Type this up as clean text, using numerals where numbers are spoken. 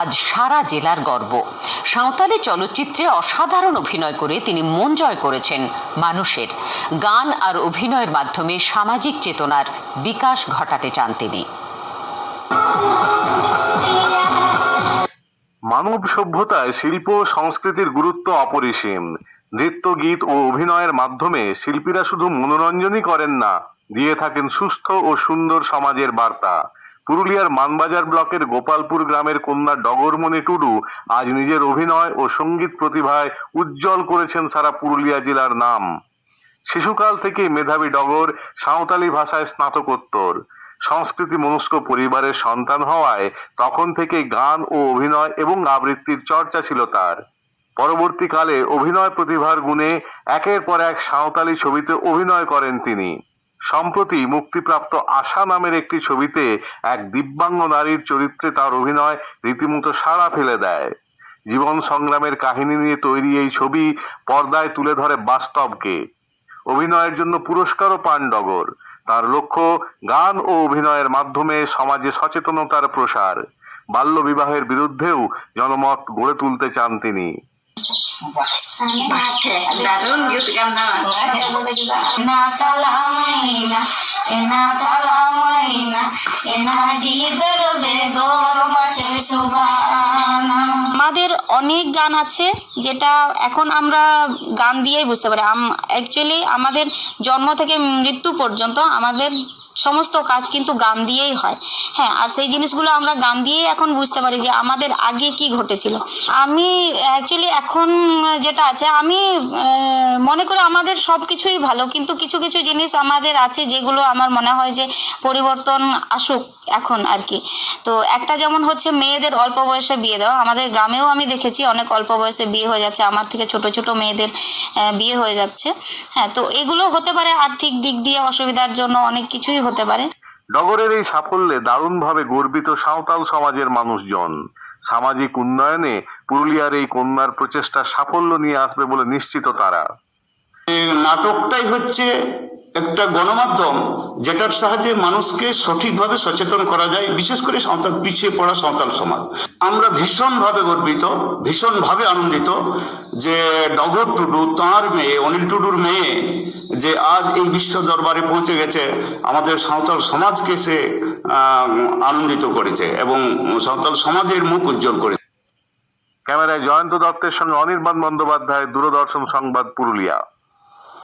আজ সারা জেলার গর্ব। সাঁওতালি চলচ্চিত্রে অসাধারণ অভিনয় করে তিনি মন জয় করেছেন মানুষের। গান আর অভিনয়ের মাধ্যমে সামাজিক চেতনার বিকাশ ঘটাতে চান তিনি। মানব সভ্যতায় শিল্প ও সংস্কৃতির গুরুত্ব অপরিসীম। নৃত্য, গীত ও অভিনয়ের মাধ্যমে শিল্পীরা শুধু মনোরঞ্জনই করেন না, দিয়ে থাকেন সুস্থ ও সুন্দর সমাজের বার্তা। পুরুলিয়ার মানবাজার ব্লকের গোপালপুর গ্রামের কন্যা ডগরমণি টুডু আজ নিজের অভিনয় ও সঙ্গীত প্রতিভায় উজ্জ্বল করেছেন সারা পুরুলিয়া জেলার নাম। শিশুকাল থেকেই মেধাবী ডগর সাঁওতালি ভাষায় স্নাতকোত্তর। সংস্কৃতি মনস্ক পরিবারের সন্তান হওয়ায় তখন থেকেই গান ও অভিনয় এবং আবৃত্তির চর্চা ছিল তার। পরবর্তীকালে অভিনয় প্রতিভার গুণে একের পর এক সাঁওতালি ছবিতে অভিনয় করেন তিনি। সম্প্রতি মুক্তিপ্রাপ্ত আশা নামের একটি ছবিতে এক দিব্যাঙ্গ নারীর চরিত্রে তার অভিনয় রীতিমতো সাড়া ফেলে দেয়। জীবন সংগ্রামের কাহিনী নিয়ে তৈরি এই ছবি পর্দায় তুলে ধরে বাস্তবকে। অভিনয়ের জন্য পুরস্কারও পান ডগর। তার লক্ষ্য গান ও অভিনয়ের মাধ্যমে সমাজে সচেতনতার প্রসার। বাল্যবিবাহের বিরুদ্ধেও জনমত গড়ে তুলতে চান তিনি। আমাদের অনেক গান আছে যেটা এখন আমরা গান দিয়েই বুঝতে পারি। অ্যাকচুয়ালি আমাদের জন্ম থেকে মৃত্যু পর্যন্ত আমাদের সমস্ত কাজ কিন্তু গান দিয়েই হয়। হ্যাঁ, আর সেই জিনিসগুলো আমরা গান দিয়েই এখন বুঝতে পারি যে আমাদের আগে কি ঘটেছিল। আমি অ্যাকচুয়ালি এখন যেটা আছে, আমি মনে করি আমাদের সব কিছুই ভালো, কিন্তু কিছু কিছু জিনিস আমাদের আছে যেগুলো আমার মনে হয় যে পরিবর্তন আসুক এখন আর কি। তো একটা যেমন হচ্ছে মেয়েদের অল্প বয়সে বিয়ে দেওয়া। আমাদের গ্রামেও আমি দেখেছি অনেক অল্প বয়সে বিয়ে হয়ে যাচ্ছে, আমার থেকে ছোট ছোট মেয়েদের বিয়ে হয়ে যাচ্ছে। হ্যাঁ, তো এগুলো হতে পারে আর্থিক দিক দিয়ে অসুবিধার জন্য, অনেক কিছুই হতে পারে। ডগরের এই সাফল্যে দারুণভাবে গর্বিত সাঁওতাল সমাজের মানুষজন। সামাজিক উন্নয়নে পুরুলিয়ার এই কন্যার প্রচেষ্টা সাফল্য নিয়ে আসবে বলে নিশ্চিত তারা। নাটকটাই হচ্ছে একটা গণমাধ্যম যেটার সাহায্যে মানুষকে সঠিকভাবে সচেতন করা যায়, বিশেষ করে সাঁওতাল পিছিয়ে পড়া সাঁওতাল সমাজ। আমরা ভীষণভাবে গর্বিত, ভীষণভাবে আনন্দিত যে ডগর টুডু, তাঁর মেয়ে অনিল টুডুর মেয়ে, যে আজ এই বিশ্ব দরবারে পৌঁছে গেছে, আমাদের সাঁওতাল সমাজকে সে আনন্দিত করেছে এবং সাঁওতাল সমাজের মুখ উজ্জ্বল করেছে। ক্যামেরায় জয়ন্ত দত্তের সঙ্গে অনির্বাণ বন্দ্যোপাধ্যায়, দূরদর্শন সংবাদ, পুরুলিয়া।